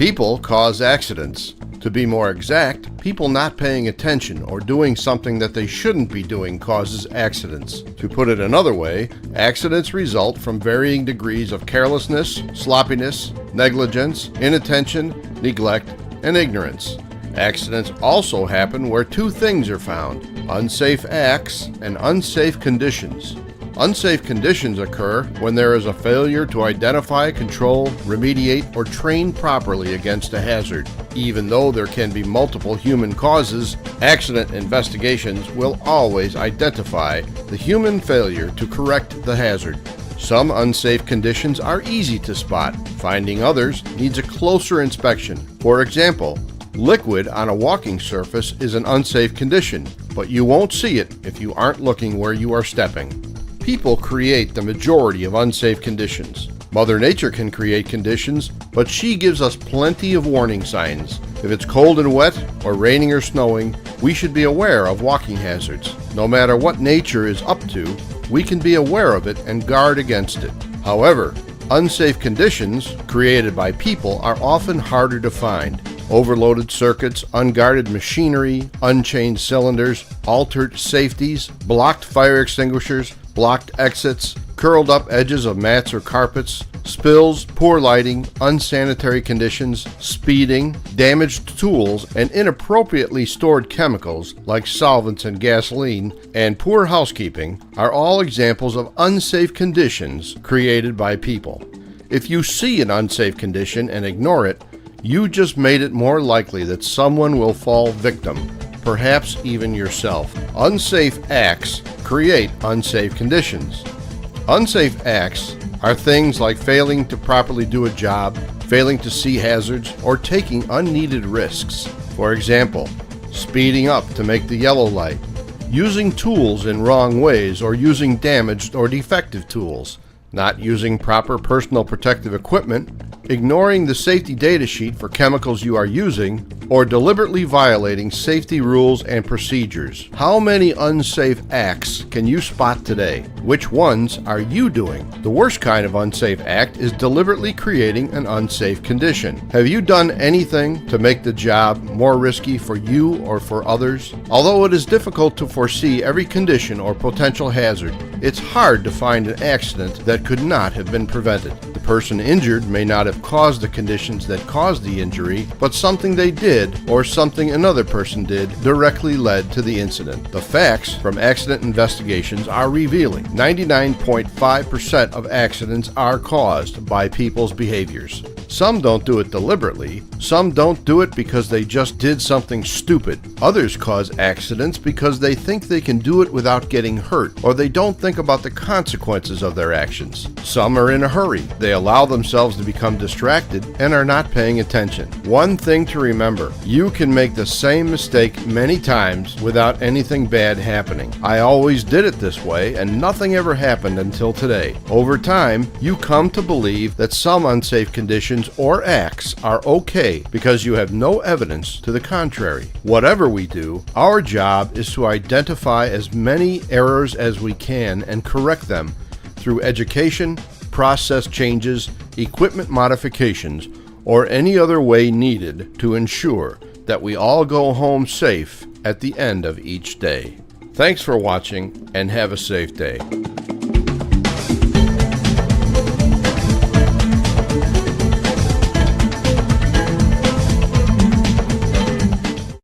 People cause accidents. To be more exact, people not paying attention or doing something that they shouldn't be doing causes accidents. To put it another way, accidents result from varying degrees of carelessness, sloppiness, negligence, inattention, neglect, and ignorance. Accidents also happen where two things are found: unsafe acts and unsafe conditions. Unsafe conditions occur when there is a failure to identify, control, remediate, or train properly against a hazard. Even though there can be multiple human causes, accident investigations will always identify the human failure to correct the hazard. Some unsafe conditions are easy to spot. Finding others needs a closer inspection. For example, liquid on a walking surface is an unsafe condition, but you won't see it if you aren't looking where you are stepping. People create the majority of unsafe conditions. Mother Nature can create conditions, but she gives us plenty of warning signs. If it's cold and wet, or raining or snowing, we should be aware of walking hazards. No matter what nature is up to, we can be aware of it and guard against it. However, unsafe conditions created by people are often harder to find. Overloaded circuits, unguarded machinery, unchained cylinders, altered safeties, blocked fire extinguishers, blocked exits, curled up edges of mats or carpets, spills, poor lighting, unsanitary conditions, speeding, damaged tools, and inappropriately stored chemicals like solvents and gasoline, and poor housekeeping are all examples of unsafe conditions created by people. If you see an unsafe condition and ignore it, you just made it more likely that someone will fall victim, perhaps even yourself. Unsafe acts create unsafe conditions. Unsafe acts are things like failing to properly do a job, failing to see hazards, or taking unneeded risks. For example, speeding up to make the yellow light, using tools in wrong ways or using damaged or defective tools, not using proper personal protective equipment, ignoring the safety data sheet for chemicals you are using, or deliberately violating safety rules and procedures. How many unsafe acts can you spot today? Which ones are you doing? The worst kind of unsafe act is deliberately creating an unsafe condition. Have you done anything to make the job more risky for you or for others? Although it is difficult to foresee every condition or potential hazard, it's hard to find an accident that could not have been prevented. The person injured may not have caused the conditions that caused the injury, but something they did or something another person did directly led to the incident. The facts from accident investigations are revealing. 99.5% of accidents are caused by people's behaviors. Some don't do it deliberately. Some don't do it because they just did something stupid. Others cause accidents because they think they can do it without getting hurt, or they don't think about the consequences of their actions. Some are in a hurry. They allow themselves to become distracted and are not paying attention. One thing to remember: you can make the same mistake many times without anything bad happening. I always did it this way, and nothing ever happened until today. Over time, you come to believe that some unsafe conditions or acts are okay because you have no evidence to the contrary. Whatever we do, our job is to identify as many errors as we can and correct them through education, process changes, equipment modifications, or any other way needed to ensure that we all go home safe at the end of each day. Thanks for watching, and have a safe day.